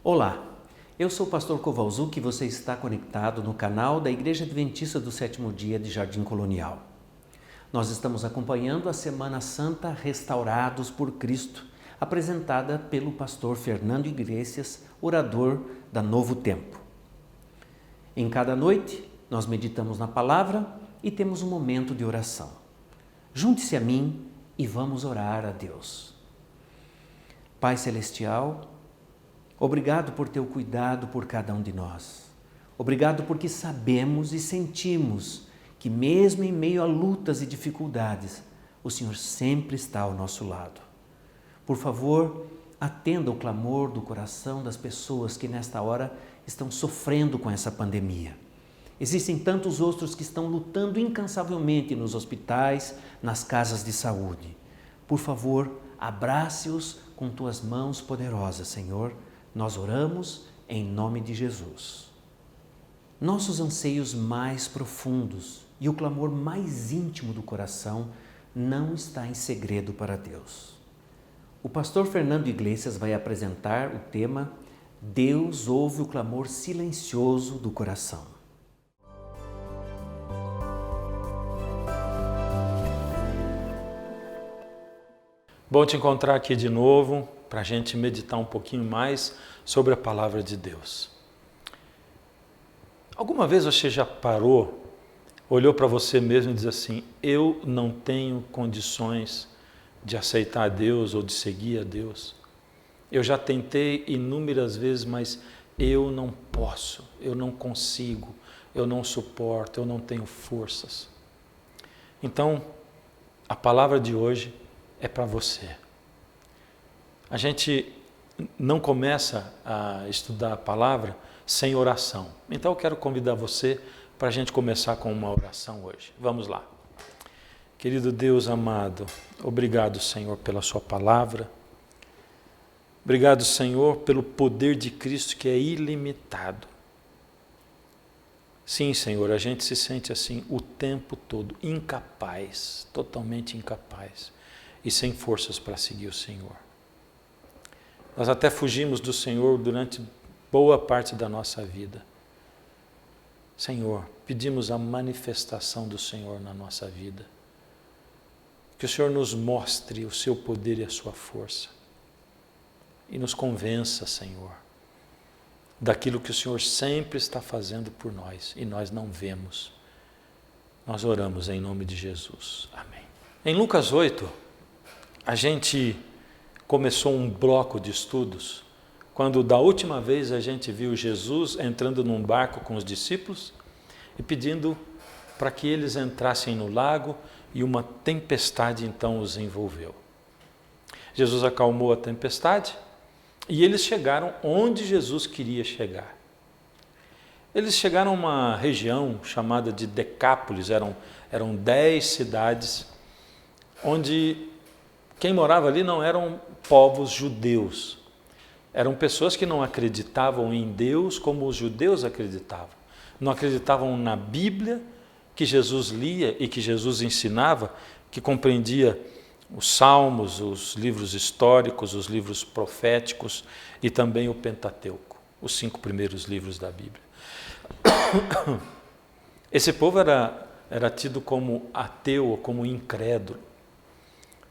Olá, eu sou o pastor Kowalczuk e você está conectado no canal da Igreja Adventista do Sétimo Dia de Jardim Colonial. Nós estamos acompanhando a Semana Santa Restaurados por Cristo, apresentada pelo pastor Fernando Iglesias, orador da Novo Tempo. Em cada noite, nós meditamos na palavra e temos um momento de oração. Junte-se a mim e vamos orar a Deus. Pai Celestial, obrigado por teu cuidado por cada um de nós. Obrigado porque sabemos e sentimos que mesmo em meio a lutas e dificuldades, o Senhor sempre está ao nosso lado. Por favor, atenda o clamor do coração das pessoas que nesta hora estão sofrendo com essa pandemia. Existem tantos outros que estão lutando incansavelmente nos hospitais, nas casas de saúde. Por favor, abrace-os com tuas mãos poderosas, Senhor. Nós oramos em nome de Jesus. Nossos anseios mais profundos e o clamor mais íntimo do coração não está em segredo para Deus. O pastor Fernando Iglesias vai apresentar o tema Deus ouve o clamor silencioso do coração. Bom te encontrar aqui de novo para a gente meditar um pouquinho mais sobre a palavra de Deus. Alguma vez você já parou, olhou para você mesmo e disse assim: eu não tenho condições de aceitar a Deus ou de seguir a Deus. Eu já tentei inúmeras vezes, mas eu não posso, eu não consigo, eu não suporto, eu não tenho forças. Então, a palavra de hoje é para você. A gente não começa a estudar a palavra sem oração. Então eu quero convidar você para a gente começar com uma oração hoje. Vamos lá. Querido Deus amado, obrigado, Senhor, pela sua palavra. Obrigado, Senhor, pelo poder de Cristo que é ilimitado. Sim, Senhor, a gente se sente assim o tempo todo, incapaz, totalmente incapaz e sem forças para seguir o Senhor. Nós até fugimos do Senhor durante boa parte da nossa vida. Senhor, pedimos a manifestação do Senhor na nossa vida. Que o Senhor nos mostre o seu poder e a sua força. E nos convença, Senhor, daquilo que o Senhor sempre está fazendo por nós e nós não vemos. Nós oramos em nome de Jesus. Amém. Em Lucas 8, a gente começou um bloco de estudos, quando da última vez a gente viu Jesus entrando num barco com os discípulos e pedindo para que eles entrassem no lago e uma tempestade então os envolveu. Jesus acalmou a tempestade e eles chegaram onde Jesus queria chegar. Eles chegaram a uma região chamada de Decápolis, eram 10 cidades, onde quem morava ali não eram povos judeus, eram pessoas que não acreditavam em Deus como os judeus acreditavam, não acreditavam na Bíblia que Jesus lia e que Jesus ensinava, que compreendia os Salmos, os livros históricos, os livros proféticos e também o Pentateuco, os 5 primeiros livros da Bíblia. Esse povo era tido como ateu ou como incrédulo.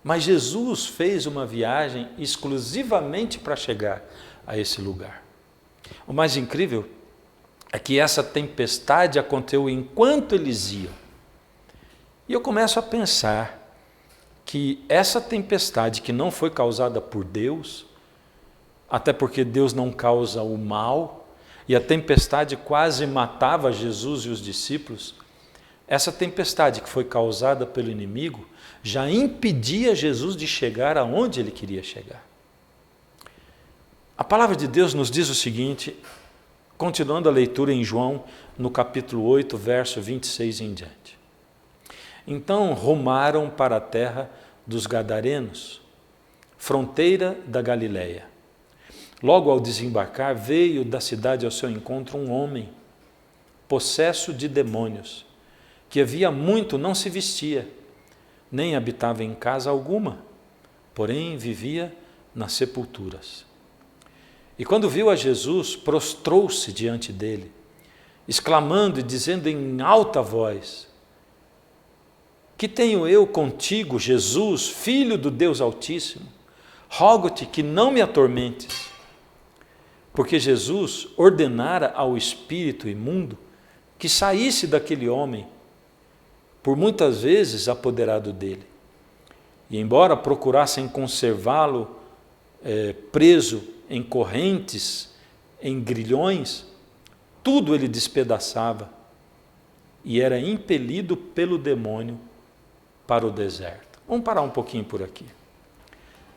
Mas Jesus fez uma viagem exclusivamente para chegar a esse lugar. O mais incrível é que essa tempestade aconteceu enquanto eles iam. E eu começo a pensar que essa tempestade que não foi causada por Deus, até porque Deus não causa o mal, e a tempestade quase matava Jesus e os discípulos, essa tempestade que foi causada pelo inimigo já impedia Jesus de chegar aonde ele queria chegar. A palavra de Deus nos diz o seguinte, continuando a leitura em João, no capítulo 8, verso 26 em diante. Então rumaram para a terra dos Gadarenos, fronteira da Galileia. Logo ao desembarcar, veio da cidade ao seu encontro um homem, possesso de demônios, que havia muito não se vestia, nem habitava em casa alguma, porém vivia nas sepulturas. E quando viu a Jesus, prostrou-se diante dele, exclamando e dizendo em alta voz: que tenho eu contigo, Jesus, Filho do Deus Altíssimo? Rogo-te que não me atormentes. Porque Jesus ordenara ao espírito imundo que saísse daquele homem, por muitas vezes apoderado dele. E embora procurassem conservá-lo preso em correntes, em grilhões, tudo ele despedaçava e era impelido pelo demônio para o deserto. Vamos parar um pouquinho por aqui.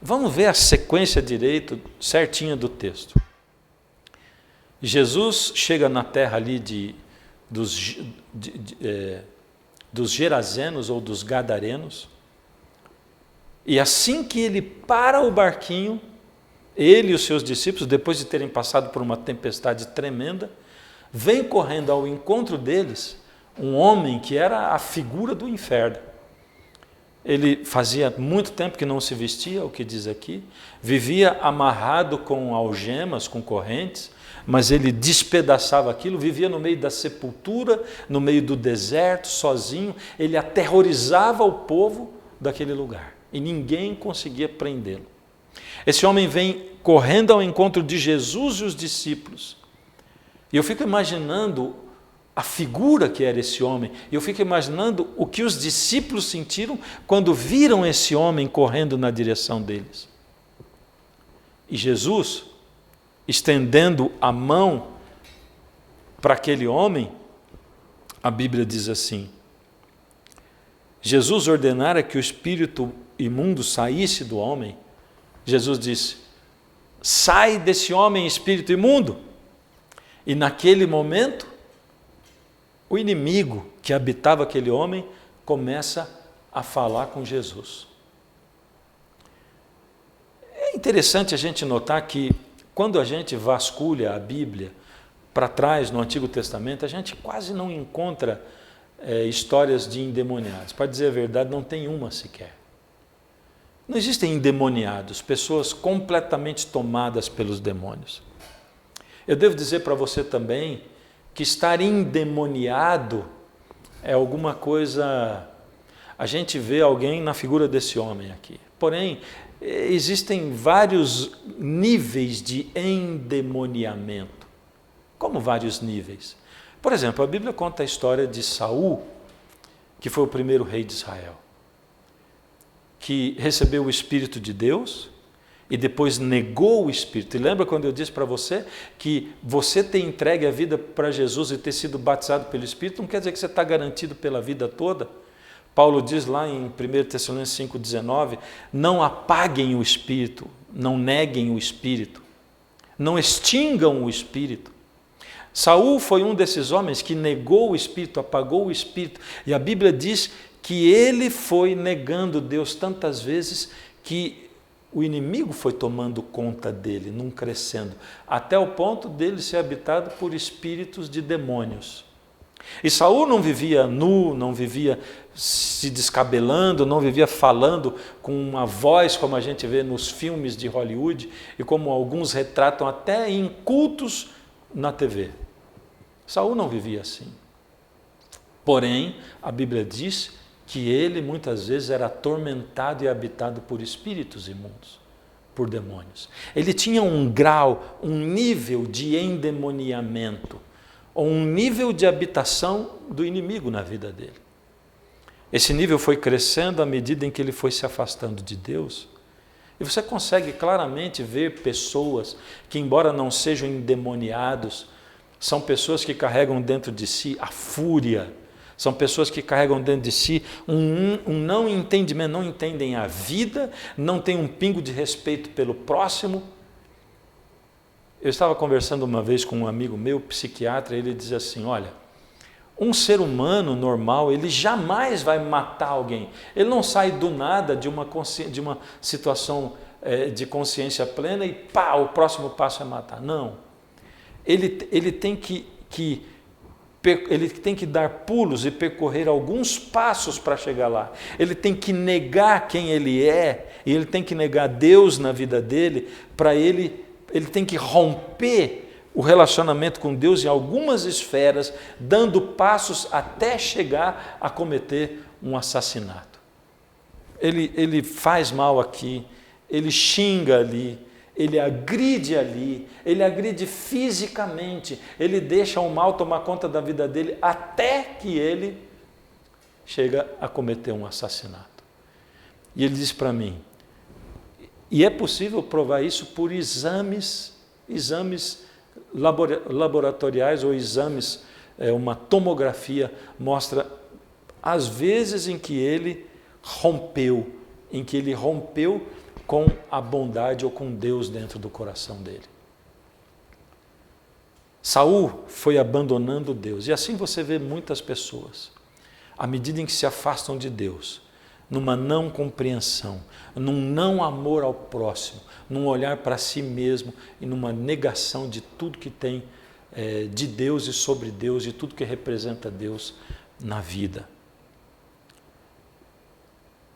Vamos ver a sequência direito, certinha do texto. Jesus chega na terra ali dos Gerazenos ou dos Gadarenos, e assim que ele para o barquinho, ele e os seus discípulos, depois de terem passado por uma tempestade tremenda, vem correndo ao encontro deles um homem que era a figura do inferno. Ele fazia muito tempo que não se vestia, o que diz aqui, vivia amarrado com algemas, com correntes, mas ele despedaçava aquilo, vivia no meio da sepultura, no meio do deserto, sozinho, ele aterrorizava o povo daquele lugar, e ninguém conseguia prendê-lo. Esse homem vem correndo ao encontro de Jesus e os discípulos, e eu fico imaginando a figura que era esse homem, e eu fico imaginando o que os discípulos sentiram quando viram esse homem correndo na direção deles. E Jesus, estendendo a mão para aquele homem, a Bíblia diz assim: Jesus ordenara que o espírito imundo saísse do homem. Jesus disse: sai desse homem, espírito imundo. E naquele momento, o inimigo que habitava aquele homem começa a falar com Jesus. É interessante a gente notar que quando a gente vasculha a Bíblia para trás no Antigo Testamento, a gente quase não encontra histórias de endemoniados. Para dizer a verdade, não tem uma sequer. Não existem endemoniados, pessoas completamente tomadas pelos demônios. Eu devo dizer para você também que estar endemoniado é alguma coisa... A gente vê alguém na figura desse homem aqui. Porém, existem vários níveis de endemoniamento. Como vários níveis? Por exemplo, a Bíblia conta a história de Saul, que foi o primeiro rei de Israel, que recebeu o Espírito de Deus e depois negou o Espírito. E lembra quando eu disse para você que você ter entregue a vida para Jesus e ter sido batizado pelo Espírito não quer dizer que você está garantido pela vida toda? Paulo diz lá em 1 Tessalonicenses 5,19, não apaguem o Espírito, não neguem o Espírito, não extingam o Espírito. Saul foi um desses homens que negou o Espírito, apagou o Espírito, e a Bíblia diz que ele foi negando Deus tantas vezes que o inimigo foi tomando conta dele, não crescendo, até o ponto dele ser habitado por espíritos de demônios. E Saul não vivia nu, não vivia se descabelando, não vivia falando com uma voz como a gente vê nos filmes de Hollywood e como alguns retratam até em cultos na TV. Saul não vivia assim. Porém, a Bíblia diz que ele muitas vezes era atormentado e habitado por espíritos imundos, por demônios. Ele tinha um grau, um nível de endemoniamento, ou um nível de habitação do inimigo na vida dele. Esse nível foi crescendo à medida em que ele foi se afastando de Deus. E você consegue claramente ver pessoas que, embora não sejam endemoniados, são pessoas que carregam dentro de si a fúria, são pessoas que carregam dentro de si um não entendimento, não entendem a vida, não têm um pingo de respeito pelo próximo. Eu estava conversando uma vez com um amigo meu, psiquiatra, e ele dizia assim, olha, um ser humano normal, ele jamais vai matar alguém. Ele não sai do nada de uma situação de consciência plena e pá, o próximo passo é matar. Não. Ele tem que dar pulos e percorrer alguns passos para chegar lá. Ele tem que negar quem ele é, e ele tem que negar Deus na vida dele, para ele ele tem que romper o relacionamento com Deus em algumas esferas, dando passos até chegar a cometer um assassinato. Ele faz mal aqui, ele xinga ali, ele agride ali, ele agride fisicamente, ele deixa o mal tomar conta da vida dele até que ele chega a cometer um assassinato. E ele diz para mim, e é possível provar isso por exames laboratoriais ou exames, uma tomografia mostra as vezes em que ele rompeu com a bondade ou com Deus dentro do coração dele. Saul foi abandonando Deus, e assim você vê muitas pessoas, à medida em que se afastam de Deus, numa não compreensão, num não amor ao próximo, num olhar para si mesmo e numa negação de tudo que tem de Deus e sobre Deus, de tudo que representa Deus na vida.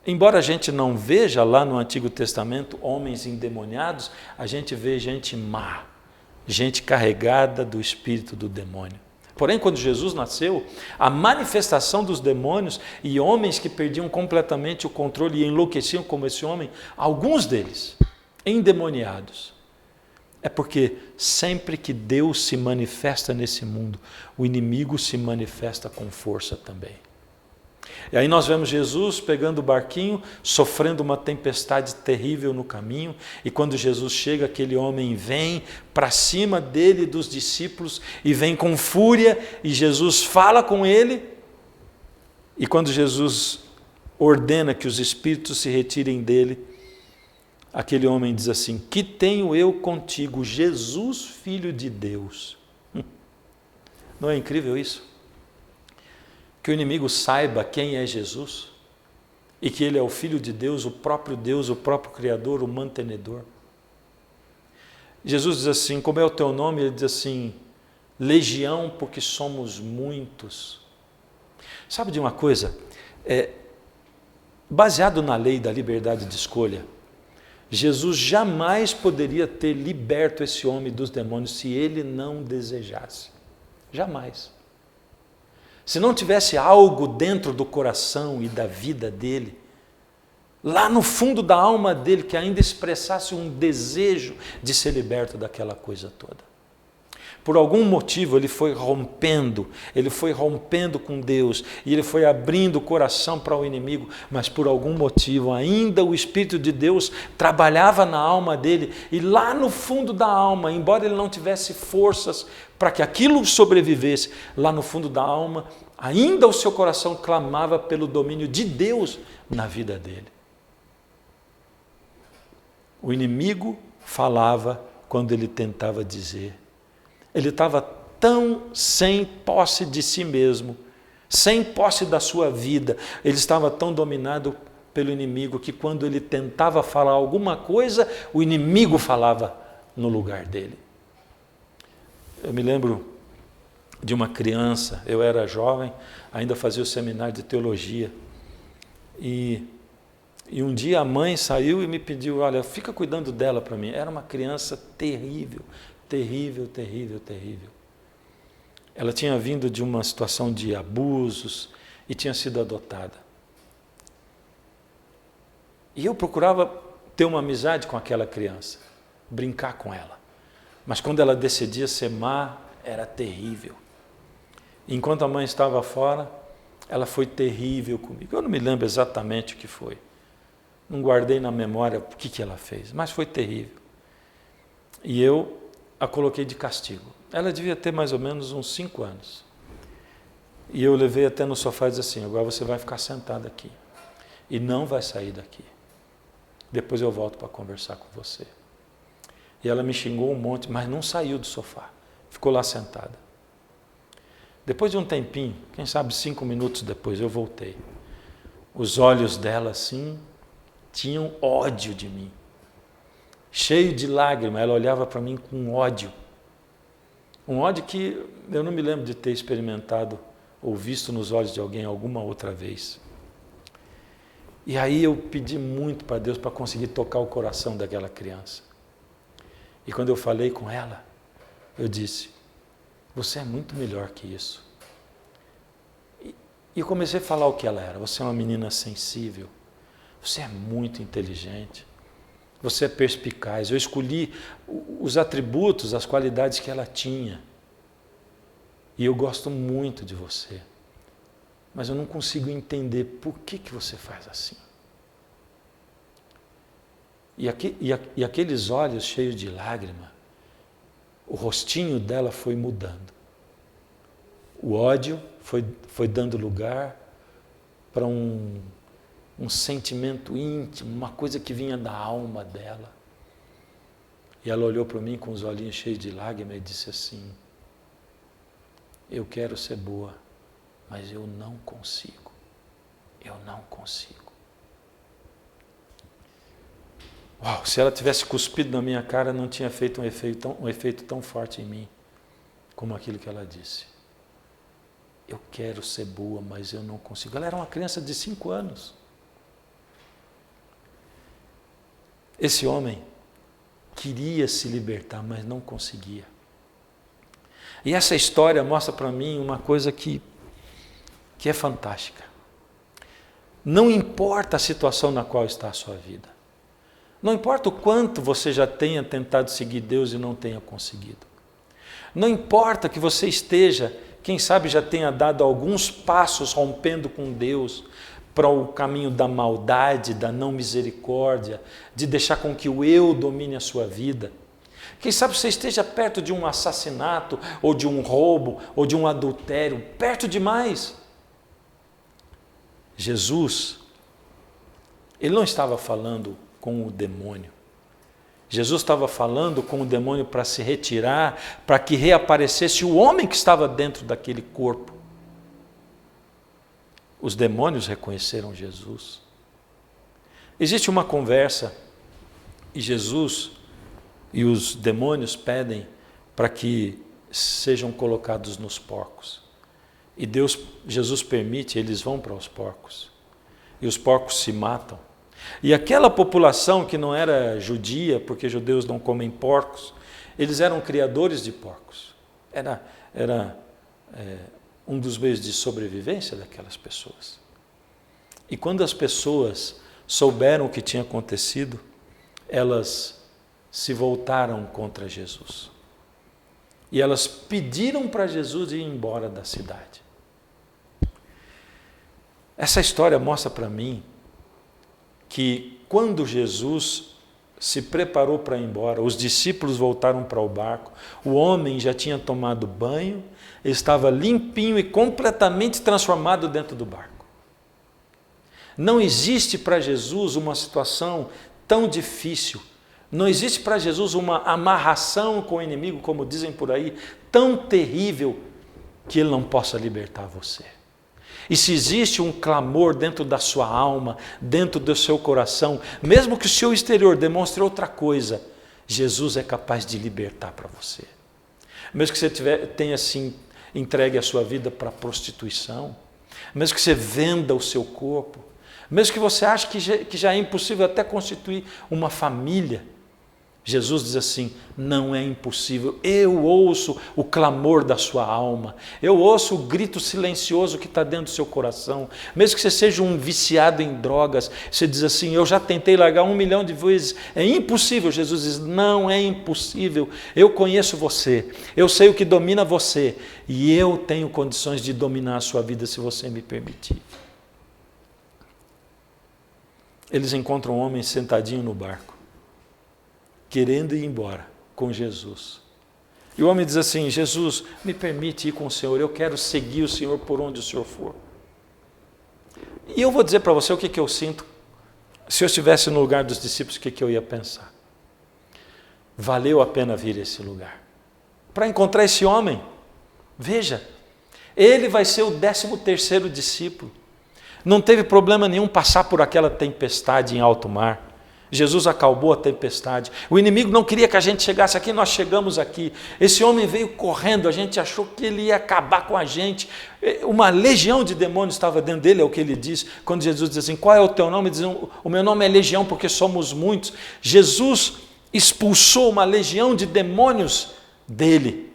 Embora a gente não veja lá no Antigo Testamento homens endemoniados, a gente vê gente má, gente carregada do espírito do demônio. Porém, quando Jesus nasceu, a manifestação dos demônios e homens que perdiam completamente o controle e enlouqueciam como esse homem, alguns deles endemoniados, é porque sempre que Deus se manifesta nesse mundo, o inimigo se manifesta com força também. E aí nós vemos Jesus pegando o barquinho, sofrendo uma tempestade terrível no caminho, e quando Jesus chega, aquele homem vem para cima dele e dos discípulos, e vem com fúria, e Jesus fala com ele, e quando Jesus ordena que os espíritos se retirem dele, aquele homem diz assim: que tenho eu contigo, Jesus, Filho de Deus? Não é incrível isso? Que o inimigo saiba quem é Jesus e que ele é o Filho de Deus, o próprio Criador, o mantenedor. Jesus diz assim: como é o teu nome? Ele diz assim: legião, porque somos muitos. Sabe de uma coisa? Baseado na lei da liberdade de escolha, Jesus jamais poderia ter liberto esse homem dos demônios se ele não desejasse. Jamais. Se não tivesse algo dentro do coração e da vida dele, lá no fundo da alma dele, que ainda expressasse um desejo de ser liberto daquela coisa toda. Por algum motivo ele foi rompendo com Deus, e ele foi abrindo o coração para o inimigo, mas por algum motivo ainda o Espírito de Deus trabalhava na alma dele, e lá no fundo da alma, embora ele não tivesse forças para que aquilo sobrevivesse, lá no fundo da alma, ainda o seu coração clamava pelo domínio de Deus na vida dele. O inimigo falava quando ele tentava dizer. Ele estava tão sem posse de si mesmo, sem posse da sua vida, ele estava tão dominado pelo inimigo que quando ele tentava falar alguma coisa, o inimigo falava no lugar dele. Eu me lembro de uma criança, eu era jovem, ainda fazia o seminário de teologia, e um dia a mãe saiu e me pediu: olha, fica cuidando dela para mim. Era uma criança terrível, terrível, terrível, terrível. Ela tinha vindo de uma situação de abusos e tinha sido adotada. E eu procurava ter uma amizade com aquela criança, brincar com ela. Mas quando ela decidia ser má, era terrível. Enquanto a mãe estava fora, ela foi terrível comigo. Eu não me lembro exatamente o que foi. Não guardei na memória o que ela fez, mas foi terrível. E eu a coloquei de castigo. Ela devia ter mais ou menos uns 5 anos. E eu levei até no sofá e disse assim: agora você vai ficar sentado aqui e não vai sair daqui. Depois eu volto para conversar com você. E ela me xingou um monte, mas não saiu do sofá. Ficou lá sentada. Depois de um tempinho, quem sabe 5 minutos depois, eu voltei. Os olhos dela assim tinham ódio de mim. Cheio de lágrimas, ela olhava para mim com ódio. Um ódio que eu não me lembro de ter experimentado ou visto nos olhos de alguém alguma outra vez. E aí eu pedi muito para Deus para conseguir tocar o coração daquela criança. E quando eu falei com ela, eu disse, você é muito melhor que isso. E eu comecei a falar o que ela era. Você é uma menina sensível, você é muito inteligente, você é perspicaz. Eu escolhi os atributos, as qualidades que ela tinha. E eu gosto muito de você. Mas eu não consigo entender por que você faz assim. E aqueles olhos cheios de lágrima, o rostinho dela foi mudando. O ódio foi dando lugar para um sentimento íntimo, uma coisa que vinha da alma dela. E ela olhou para mim com os olhinhos cheios de lágrima e disse assim, eu quero ser boa, mas eu não consigo. Eu não consigo. Uau, se ela tivesse cuspido na minha cara, não tinha feito um efeito tão forte em mim, como aquilo que ela disse. Eu quero ser boa, mas eu não consigo. Ela era uma criança de 5 anos. Esse homem queria se libertar, mas não conseguia. E essa história mostra para mim uma coisa que é fantástica. Não importa a situação na qual está a sua vida. Não importa o quanto você já tenha tentado seguir Deus e não tenha conseguido. Não importa que você esteja, quem sabe já tenha dado alguns passos rompendo com Deus para o caminho da maldade, da não misericórdia, de deixar com que o eu domine a sua vida. Quem sabe você esteja perto de um assassinato, ou de um roubo, ou de um adultério, perto demais. Jesus, ele não estava falando com o demônio. Jesus estava falando com o demônio para se retirar, para que reaparecesse o homem que estava dentro daquele corpo. Os demônios reconheceram Jesus. Existe uma conversa e Jesus e os demônios pedem para que sejam colocados nos porcos. E Jesus permite, eles vão para os porcos. E os porcos se matam. E aquela população que não era judia, porque judeus não comem porcos, eles eram criadores de porcos. Era um dos meios de sobrevivência daquelas pessoas. E quando as pessoas souberam o que tinha acontecido, elas se voltaram contra Jesus. E elas pediram para Jesus ir embora da cidade. Essa história mostra para mim que quando Jesus se preparou para ir embora, os discípulos voltaram para o barco, o homem já tinha tomado banho, estava limpinho e completamente transformado dentro do barco. Não existe para Jesus uma situação tão difícil, não existe para Jesus uma amarração com o inimigo, como dizem por aí, tão terrível que ele não possa libertar você. E se existe um clamor dentro da sua alma, dentro do seu coração, mesmo que o seu exterior demonstre outra coisa, Jesus é capaz de libertar para você. Mesmo que você tenha assim, entregue a sua vida para a prostituição, mesmo que você venda o seu corpo, mesmo que você ache que já é impossível até constituir uma família, Jesus diz assim, não é impossível, eu ouço o clamor da sua alma, eu ouço o grito silencioso que está dentro do seu coração, mesmo que você seja um viciado em drogas, você diz assim, eu já tentei largar 1 milhão de vezes, é impossível, Jesus diz, não é impossível, eu conheço você, eu sei o que domina você, e eu tenho condições de dominar a sua vida se você me permitir. Eles encontram um homem sentadinho no barco, querendo ir embora com Jesus. E o homem diz assim, Jesus, me permite ir com o Senhor, eu quero seguir o Senhor por onde o Senhor for. E eu vou dizer para você o que eu sinto, se eu estivesse no lugar dos discípulos, o que eu ia pensar. Valeu a pena vir a esse lugar. Para encontrar esse homem, veja, ele vai ser o 13º discípulo. Não teve problema nenhum passar por aquela tempestade em alto mar. Jesus acalmou a tempestade. O inimigo não queria que a gente chegasse aqui, nós chegamos aqui. Esse homem veio correndo, a gente achou que ele ia acabar com a gente. Uma legião de demônios estava dentro dele, é o que ele diz. Quando Jesus diz assim, qual é o teu nome? Ele diz, o meu nome é Legião, porque somos muitos. Jesus expulsou uma legião de demônios dele.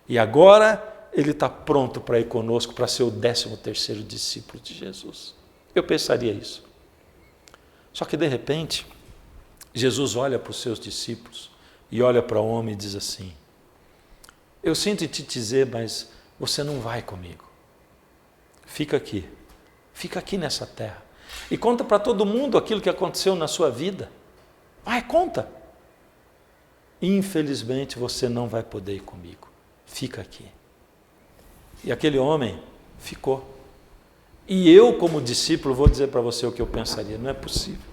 E agora ele está pronto para ir conosco, para ser o 13º discípulo de Jesus. Eu pensaria isso. Só que de repente, Jesus olha para os seus discípulos e olha para o homem e diz assim: eu sinto te dizer, mas você não vai comigo. Fica aqui nessa terra. E conta para todo mundo aquilo que aconteceu na sua vida. Vai, conta. Infelizmente você não vai poder ir comigo. Fica aqui. E aquele homem ficou. E eu, como discípulo, vou dizer para você o que eu pensaria. Não é possível.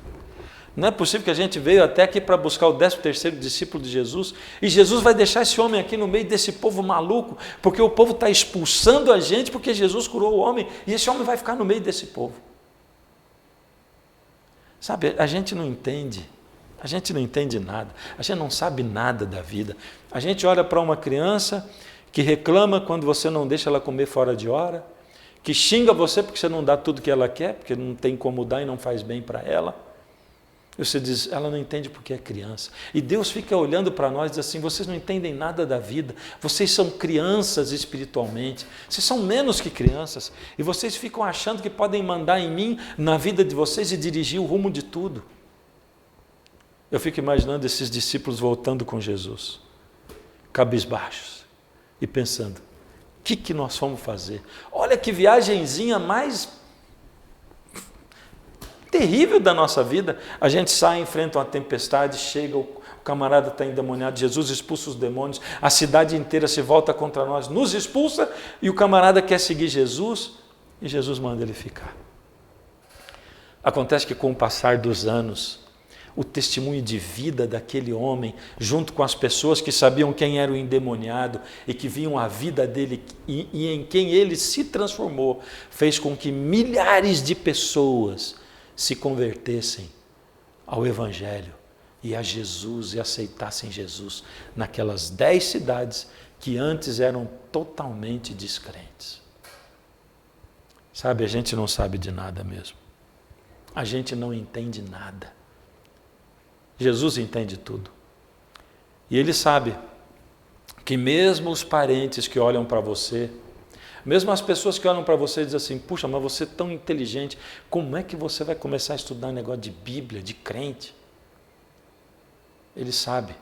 Não é possível que a gente veio até aqui para buscar o 13º discípulo de Jesus e Jesus vai deixar esse homem aqui no meio desse povo maluco, porque o povo está expulsando a gente porque Jesus curou o homem e esse homem vai ficar no meio desse povo. Sabe, a gente não entende nada, a gente não sabe nada da vida. A gente olha para uma criança que reclama quando você não deixa ela comer fora de hora, que xinga você porque você não dá tudo que ela quer, porque não tem como dar e não faz bem para ela. E você diz, ela não entende porque é criança. E Deus fica olhando para nós e diz assim, vocês não entendem nada da vida, vocês são crianças espiritualmente, vocês são menos que crianças, e vocês ficam achando que podem mandar em mim, na vida de vocês, e dirigir o rumo de tudo. Eu fico imaginando esses discípulos voltando com Jesus, cabisbaixos, e pensando, o que nós vamos fazer? Olha que viagenzinha mais terrível da nossa vida. A gente sai, enfrenta uma tempestade, chega, o camarada está endemoniado, Jesus expulsa os demônios, a cidade inteira se volta contra nós, nos expulsa, e o camarada quer seguir Jesus, e Jesus manda ele ficar. Acontece que com o passar dos anos, o testemunho de vida daquele homem, junto com as pessoas que sabiam quem era o endemoniado e que viam a vida dele e em quem ele se transformou, fez com que milhares de pessoas se convertessem ao Evangelho e a Jesus e aceitassem Jesus naquelas 10 cidades que antes eram totalmente descrentes. Sabe, a gente não sabe de nada mesmo. A gente não entende nada. Jesus entende tudo. E Ele sabe que mesmo os parentes que olham para você, mesmo as pessoas que olham para você e dizem assim, puxa, mas você é tão inteligente, como é que você vai começar a estudar um negócio de Bíblia, de crente? Ele sabe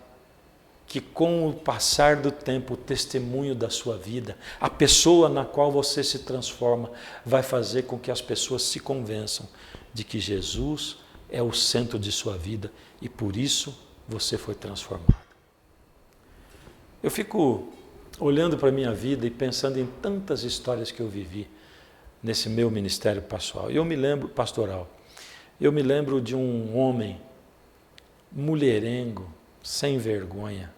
que com o passar do tempo, o testemunho da sua vida, a pessoa na qual você se transforma, vai fazer com que as pessoas se convençam de que Jesus é o centro de sua vida e por isso você foi transformado. Eu fico olhando para a minha vida e pensando em tantas histórias que eu vivi nesse meu ministério pastoral. Eu me lembro de um homem mulherengo, sem vergonha.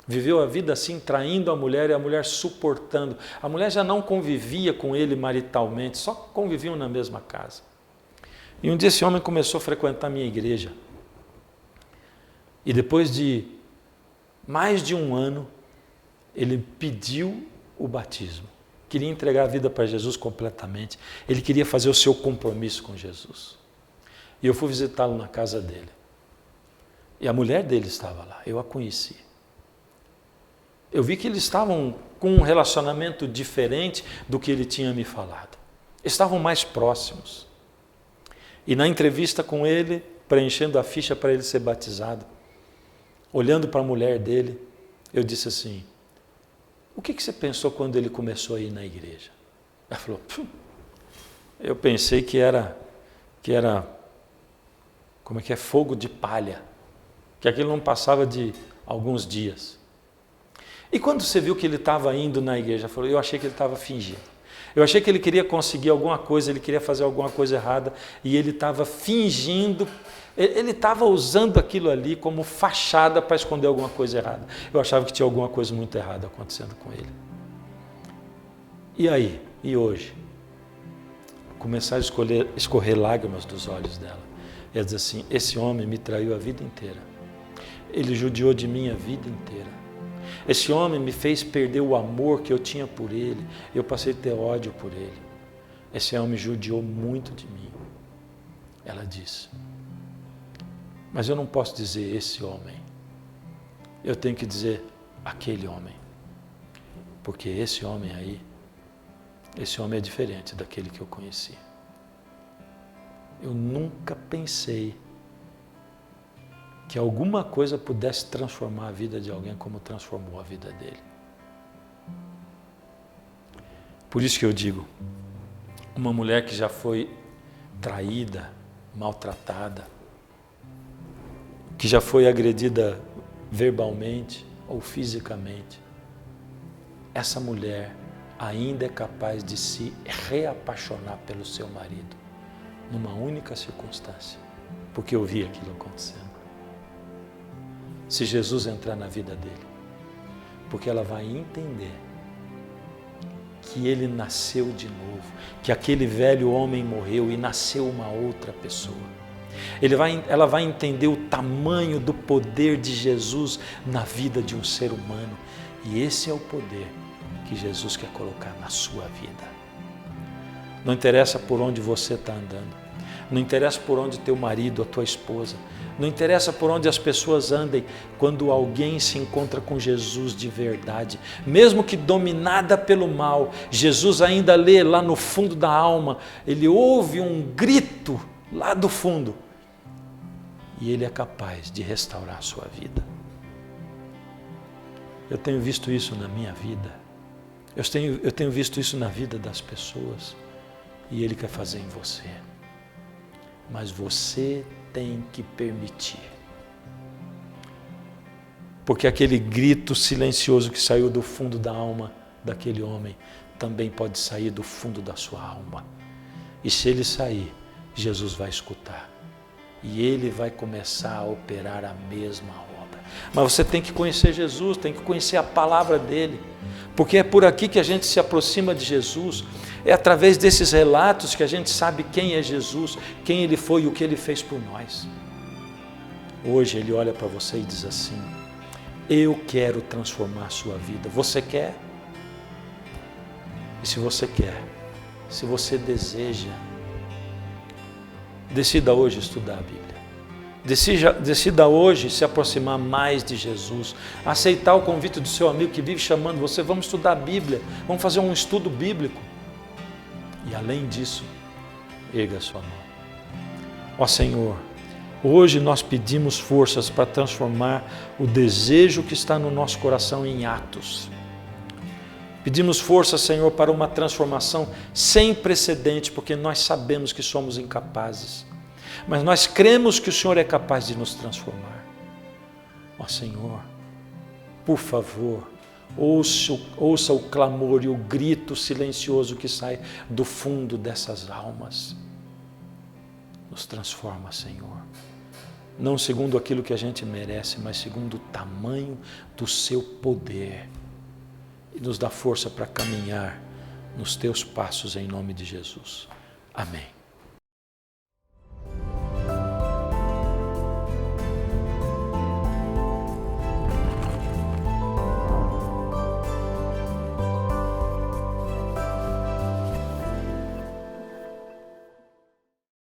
Viveu a vida assim, traindo a mulher e a mulher suportando. A mulher já não convivia com ele maritalmente, só conviviam na mesma casa. E um dia esse homem começou a frequentar a minha igreja. E depois de mais de um ano, ele pediu o batismo. Queria entregar a vida para Jesus completamente. Ele queria fazer o seu compromisso com Jesus. E eu fui visitá-lo na casa dele. E a mulher dele estava lá, eu a conheci. Eu vi que eles estavam com um relacionamento diferente do que ele tinha me falado. Estavam mais próximos. E na entrevista com ele, preenchendo a ficha para ele ser batizado, olhando para a mulher dele, eu disse assim, o que você pensou quando ele começou a ir na igreja? Ela falou, eu pensei que era, como é que é, fogo de palha, que aquilo não passava de alguns dias. E quando você viu que ele estava indo na igreja, ela falou, eu achei que ele estava fingindo. Eu achei que ele queria conseguir alguma coisa, ele queria fazer alguma coisa errada, e ele estava fingindo, ele estava usando aquilo ali como fachada para esconder alguma coisa errada. Eu achava que tinha alguma coisa muito errada acontecendo com ele. E aí? E hoje? Começaram a escorrer lágrimas dos olhos dela. Ela diz assim, esse homem me traiu a vida inteira. Ele judiou de mim a vida inteira. Esse homem me fez perder o amor que eu tinha por ele. Eu passei a ter ódio por ele. Esse homem judiou muito de mim. Ela disse. Mas eu não posso dizer esse homem. Eu tenho que dizer aquele homem. Porque esse homem aí, esse homem é diferente daquele que eu conheci. Eu nunca pensei que alguma coisa pudesse transformar a vida de alguém como transformou a vida dele. Por isso que eu digo, uma mulher que já foi traída, maltratada, que já foi agredida verbalmente ou fisicamente, essa mulher ainda é capaz de se reapaixonar pelo seu marido, numa única circunstância, porque eu vi aquilo acontecendo. Se Jesus entrar na vida dele, porque ela vai entender que ele nasceu de novo, que aquele velho homem morreu e nasceu uma outra pessoa. Ela vai entender o tamanho do poder de Jesus na vida de um ser humano. E esse é o poder que Jesus quer colocar na sua vida. Não interessa por onde você está andando, não interessa por onde teu marido, a tua esposa, não interessa por onde as pessoas andem, quando alguém se encontra com Jesus de verdade, mesmo que dominada pelo mal, Jesus ainda lê lá no fundo da alma, ele ouve um grito lá do fundo, e ele é capaz de restaurar a sua vida. Eu tenho visto isso na minha vida, eu tenho visto isso na vida das pessoas, e ele quer fazer em você. Mas você tem que permitir. Porque aquele grito silencioso que saiu do fundo da alma daquele homem também pode sair do fundo da sua alma. E se ele sair, Jesus vai escutar. E ele vai começar a operar a mesma obra. Mas você tem que conhecer Jesus, tem que conhecer a palavra dele. Porque é por aqui que a gente se aproxima de Jesus. É através desses relatos que a gente sabe quem é Jesus, quem ele foi e o que ele fez por nós. Hoje ele olha para você e diz assim: eu quero transformar a sua vida. Você quer? E se você quer, se você deseja, decida hoje estudar a Bíblia. Decida hoje se aproximar mais de Jesus, aceitar o convite do seu amigo que vive chamando você: vamos estudar a Bíblia, vamos fazer um estudo bíblico. E além disso, erga a sua mão. Ó Senhor, hoje nós pedimos forças para transformar o desejo que está no nosso coração em atos. Pedimos força, Senhor, para uma transformação sem precedente, porque nós sabemos que somos incapazes. Mas nós cremos que o Senhor é capaz de nos transformar. Ó Senhor, por favor, ouça o clamor e o grito silencioso que sai do fundo dessas almas. Nos transforma, Senhor. Não segundo aquilo que a gente merece, mas segundo o tamanho do seu poder. E nos dá força para caminhar nos teus passos em nome de Jesus. Amém.